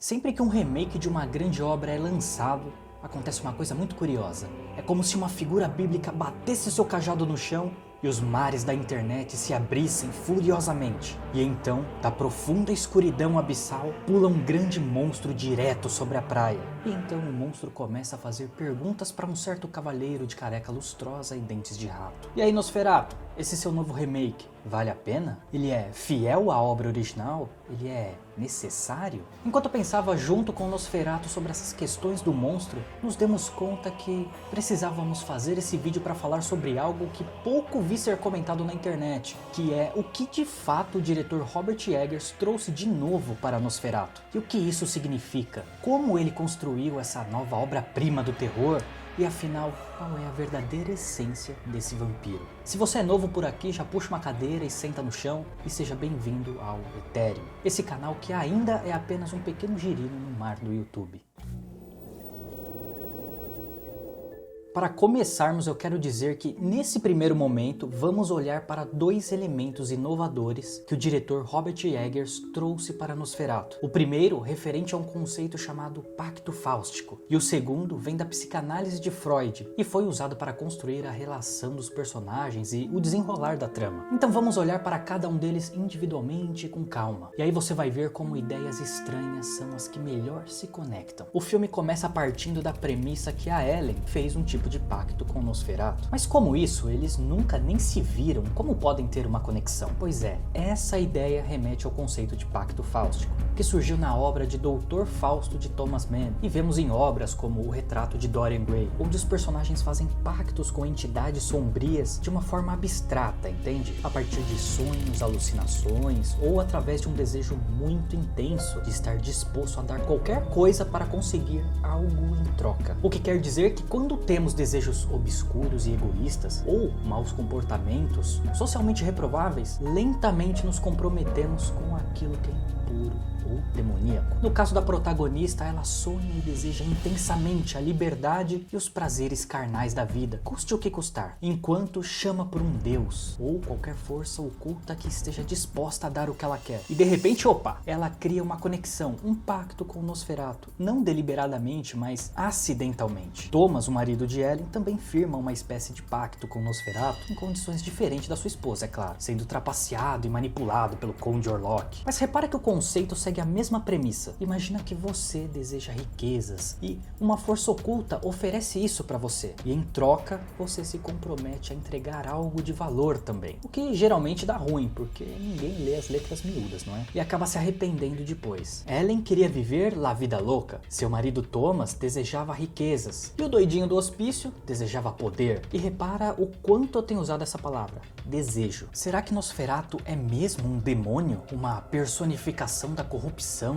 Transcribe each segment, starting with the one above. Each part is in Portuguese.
Sempre que um remake de uma grande obra é lançado, acontece uma coisa muito curiosa. É como se uma figura bíblica batesse seu cajado no chão e os mares da internet se abrissem furiosamente. E então, da profunda escuridão abissal, pula um grande monstro direto sobre a praia. E então o monstro começa a fazer perguntas para um certo cavalheiro de careca lustrosa e dentes de rato. E aí, Nosferatu, esse seu novo remake, vale a pena? Ele é fiel à obra original? Ele é necessário? Enquanto eu pensava junto com o Nosferatu sobre essas questões do monstro, nos demos conta que precisávamos fazer esse vídeo para falar sobre algo que pouco vi ser comentado na internet, que é o que de fato o diretor Robert Eggers trouxe de novo para Nosferatu. E o que isso significa? Como ele construiu essa nova obra-prima do terror? E afinal, qual é a verdadeira essência desse vampiro? Se você é novo por aqui, já puxa uma cadeira e senta no chão e seja bem-vindo ao Ethereum, esse canal que ainda é apenas um pequeno girino no mar do YouTube. Para começarmos, eu quero dizer que nesse primeiro momento vamos olhar para dois elementos inovadores que o diretor Robert Eggers trouxe para Nosferatu. O primeiro referente a um conceito chamado pacto fáustico, e o segundo vem da psicanálise de Freud e foi usado para construir a relação dos personagens e o desenrolar da trama. Então vamos olhar para cada um deles individualmente e com calma, e aí você vai ver como ideias estranhas são as que melhor se conectam. O filme começa partindo da premissa que a Ellen fez um tipo de pacto com Nosferatu. Mas como isso, eles nunca nem se viram, como podem ter uma conexão? Pois é, essa ideia remete ao conceito de pacto fáustico, que surgiu na obra de Dr. Fausto de Thomas Mann, e vemos em obras como O Retrato de Dorian Gray, onde os personagens fazem pactos com entidades sombrias de uma forma abstrata, entende? A partir de sonhos, alucinações, ou através de um desejo muito intenso de estar disposto a dar qualquer coisa para conseguir algo em troca. O que quer dizer que quando temos desejos obscuros e egoístas, ou maus comportamentos socialmente reprováveis, lentamente nos comprometemos com aquilo que é impuro ou demoníaco. No caso da protagonista, ela sonha e deseja intensamente a liberdade e os prazeres carnais da vida, custe o que custar, enquanto chama por um deus, ou qualquer força oculta que esteja disposta a dar o que ela quer. E de repente, opa, ela cria uma conexão, um pacto com Nosferatu, não deliberadamente, mas acidentalmente. Thomas, o marido de Ellen, também firma uma espécie de pacto com Nosferatu, em condições diferentes da sua esposa, é claro, sendo trapaceado e manipulado pelo Conde Orlok. Mas repara que o conceito segue a mesma premissa. Imagina que você deseja riquezas e uma força oculta oferece isso para você. E em troca, você se compromete a entregar algo de valor também. O que geralmente dá ruim, porque ninguém lê as letras miúdas, não é? E acaba se arrependendo depois. Ellen queria viver la vida louca. Seu marido Thomas desejava riquezas. E o doidinho do hospício desejava poder. E repara o quanto eu tenho usado essa palavra. Desejo. Será que Nosferatu é mesmo um demônio? Uma personificação da corrupção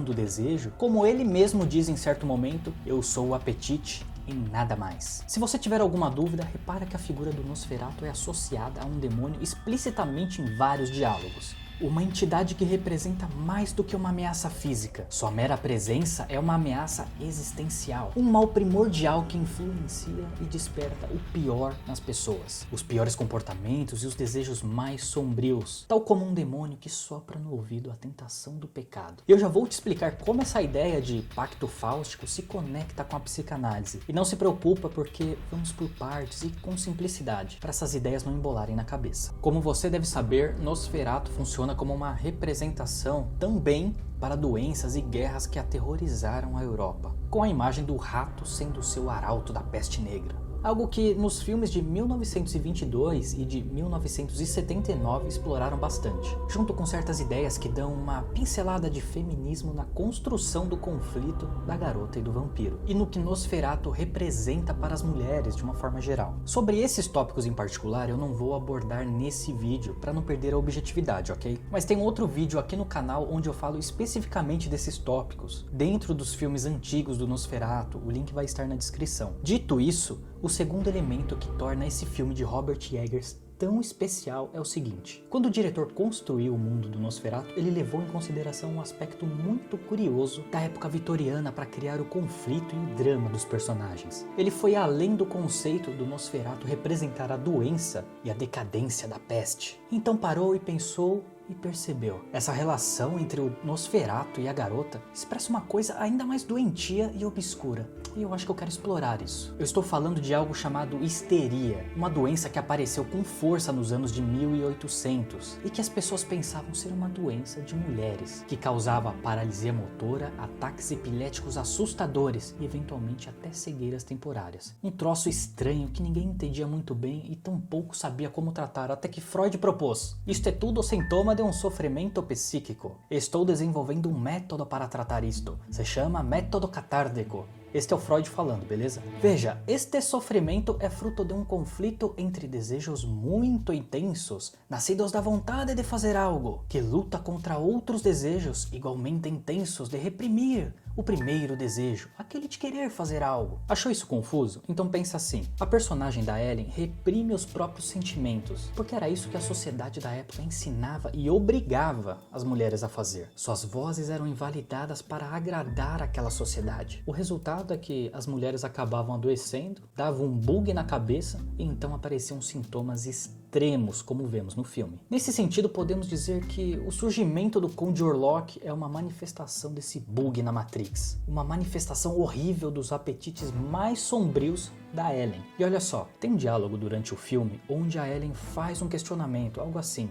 do desejo? Como ele mesmo diz em certo momento, eu sou o apetite e nada mais. Se você tiver alguma dúvida, repara que a figura do Nosferatu é associada a um demônio explicitamente em vários diálogos. Uma entidade que representa mais do que uma ameaça física. Sua mera presença é uma ameaça existencial. Um mal primordial que influencia e desperta o pior nas pessoas. Os piores comportamentos e os desejos mais sombrios. Tal como um demônio que sopra no ouvido a tentação do pecado. Eu já vou te explicar como essa ideia de pacto fáustico se conecta com a psicanálise. E não se preocupa porque vamos por partes e com simplicidade, para essas ideias não embolarem na cabeça. Como você deve saber, Nosferatu funciona como uma representação também para doenças e guerras que aterrorizaram a Europa, com a imagem do rato sendo seu arauto da peste negra. Algo que nos filmes de 1922 e de 1979 exploraram bastante, junto com certas ideias que dão uma pincelada de feminismo na construção do conflito da garota e do vampiro, e no que Nosferatu representa para as mulheres de uma forma geral. Sobre esses tópicos em particular eu não vou abordar nesse vídeo para não perder a objetividade, ok? Mas tem outro vídeo aqui no canal onde eu falo especificamente desses tópicos, dentro dos filmes antigos do Nosferatu, o link vai estar na descrição. Dito isso, o segundo elemento que torna esse filme de Robert Eggers tão especial é o seguinte: quando o diretor construiu o mundo do Nosferatu, ele levou em consideração um aspecto muito curioso da época vitoriana para criar o conflito e o drama dos personagens. Ele foi além do conceito do Nosferatu representar a doença e a decadência da peste. Então parou e pensou e percebeu. Essa relação entre o Nosferatu e a garota expressa uma coisa ainda mais doentia e obscura. E eu acho que eu quero explorar isso. Eu estou falando de algo chamado histeria, uma doença que apareceu com força nos anos de 1800 e que as pessoas pensavam ser uma doença de mulheres, que causava paralisia motora, ataques epiléticos assustadores e eventualmente até cegueiras temporárias. Um troço estranho que ninguém entendia muito bem e tampouco sabia como tratar, até que Freud propôs: isto é tudo sintoma de um sofrimento psíquico. Estou desenvolvendo um método para tratar isto. Se chama método catártico. Este é o Freud falando, beleza? Veja, este sofrimento é fruto de um conflito entre desejos muito intensos, nascidos da vontade de fazer algo, que luta contra outros desejos igualmente intensos de reprimir o primeiro desejo, aquele de querer fazer algo. Achou isso confuso? Então pensa assim: a personagem da Ellen reprime os próprios sentimentos, porque era isso que a sociedade da época ensinava e obrigava as mulheres a fazer. Suas vozes eram invalidadas para agradar aquela sociedade. O resultado é que as mulheres acabavam adoecendo, davam um bug na cabeça e então apareciam sintomas extremos, como vemos no filme. Nesse sentido, podemos dizer que o surgimento do Conde Orlok é uma manifestação desse bug na Matrix, uma manifestação horrível dos apetites mais sombrios da Ellen. E olha só, tem um diálogo durante o filme onde a Ellen faz um questionamento, algo assim: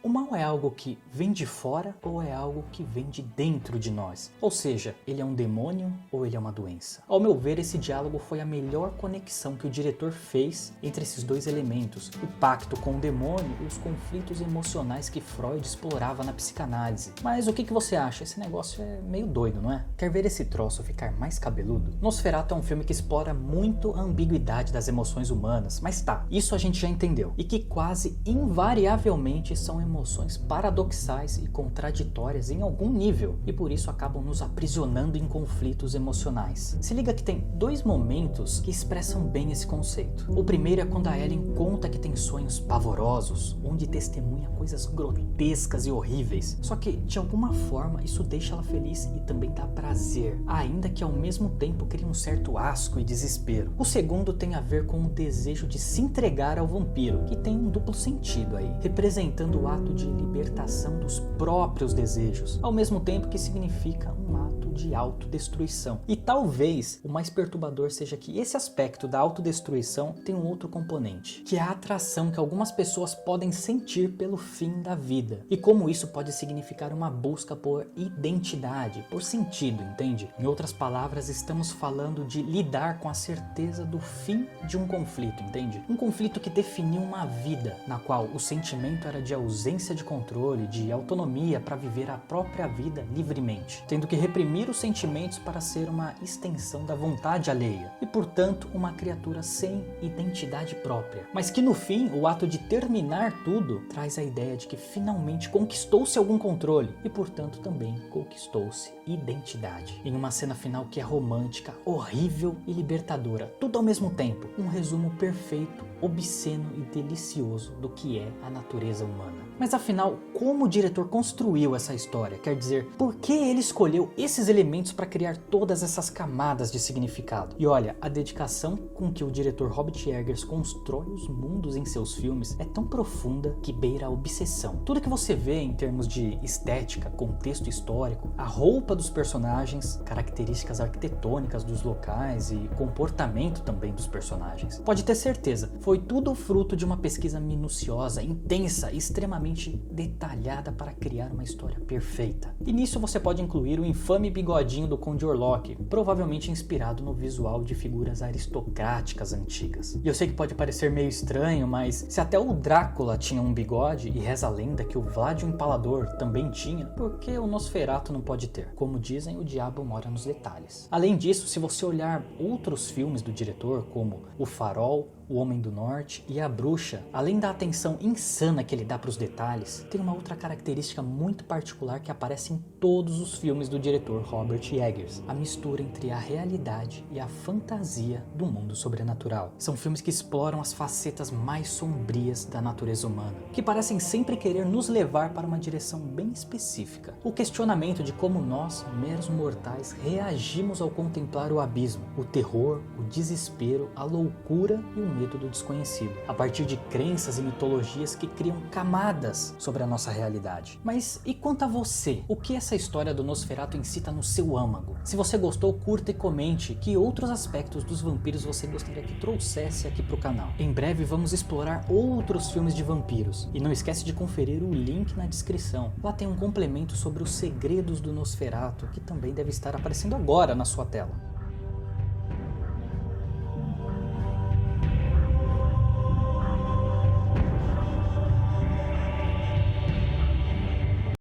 o mal é algo que vem de fora ou é algo que vem de dentro de nós? Ou seja, ele é um demônio ou ele é uma doença? Ao meu ver, esse diálogo foi a melhor conexão que o diretor fez entre esses dois elementos, o pacto com o demônio e os conflitos emocionais que Freud explorava na psicanálise. Mas o que você acha? Esse negócio é meio doido, não é? Quer ver esse troço ficar mais cabeludo? Nosferatu é um filme que explora muito a ambiguidade das emoções humanas, mas tá, isso a gente já entendeu, e que quase invariavelmente são emoções paradoxais e contraditórias em algum nível, e por isso acabam nos aprisionando em conflitos emocionais. Se liga que tem dois momentos que expressam bem esse conceito. O primeiro é quando a Ellen conta que tem sonhos pavorosos, onde testemunha coisas grotescas e horríveis. Só que, de alguma forma, isso deixa ela feliz e também dá prazer, ainda que ao mesmo tempo cria um certo asco e desespero. O segundo tem a ver com o desejo de se entregar ao vampiro, que tem um duplo sentido aí, representando o ato de libertação dos próprios desejos, ao mesmo tempo que significa um ato de autodestruição. E talvez o mais perturbador seja que esse aspecto da autodestruição tem um outro componente, que é a atração que algumas pessoas podem sentir pelo fim da vida, e como isso pode significar uma busca por identidade, por sentido, entende? Em outras palavras, estamos falando de lidar com a certeza do fim de um conflito, entende? Um conflito que definiu uma vida, na qual o sentimento era de ausência de controle, de autonomia para viver a própria vida livremente, tendo que reprimir os sentimentos para ser uma extensão da vontade alheia, e portanto uma criatura sem identidade própria, mas que no fim o ato de terminar tudo traz a ideia de que finalmente conquistou-se algum controle e portanto também conquistou-se identidade, em uma cena final que é romântica, horrível e libertadora, tudo ao mesmo tempo, um resumo perfeito, obsceno e delicioso do que é a natureza humana. Mas afinal, como o diretor construiu essa história? Quer dizer, por que ele escolheu esses elementos para criar todas essas camadas de significado? E olha, a dedicação com que o diretor Robert Eggers constrói os mundos em seus filmes é tão profunda que beira a obsessão. Tudo que você vê em termos de estética, contexto histórico, a roupa dos personagens, características arquitetônicas dos locais e comportamento também dos personagens. Pode ter certeza, foi tudo fruto de uma pesquisa minuciosa, intensa e extremamente detalhada para criar uma história perfeita. E nisso você pode incluir o infame bigodinho do Conde Orlok, provavelmente inspirado no visual de figuras aristocráticas antigas. E eu sei que pode parecer meio estranho, mas se até o Drácula tinha um bigode e reza a lenda que o Vlad o Empalador também tinha, por que o Nosferatu não pode ter? Como dizem, o diabo mora nos detalhes. Além disso, se você olhar outros filmes do diretor, como O Farol, o Homem do Norte e a Bruxa, além da atenção insana que ele dá para os detalhes, tem uma outra característica muito particular que aparece em todos os filmes do diretor Robert Eggers: a mistura entre a realidade e a fantasia do mundo sobrenatural. São filmes que exploram as facetas mais sombrias da natureza humana, que parecem sempre querer nos levar para uma direção bem específica. O questionamento de como nós, meros mortais, reagimos ao contemplar o abismo, o terror, o desespero, a loucura e o medo do desconhecido, a partir de crenças e mitologias que criam camadas sobre a nossa realidade. Mas e quanto a você? O que essa história do Nosferatu incita no seu âmago? Se você gostou, curta e comente que outros aspectos dos vampiros você gostaria que trouxesse aqui pro canal. Em breve vamos explorar outros filmes de vampiros. E não esquece de conferir o link na descrição. Lá tem um complemento sobre os segredos do Nosferatu, que também deve estar aparecendo agora na sua tela.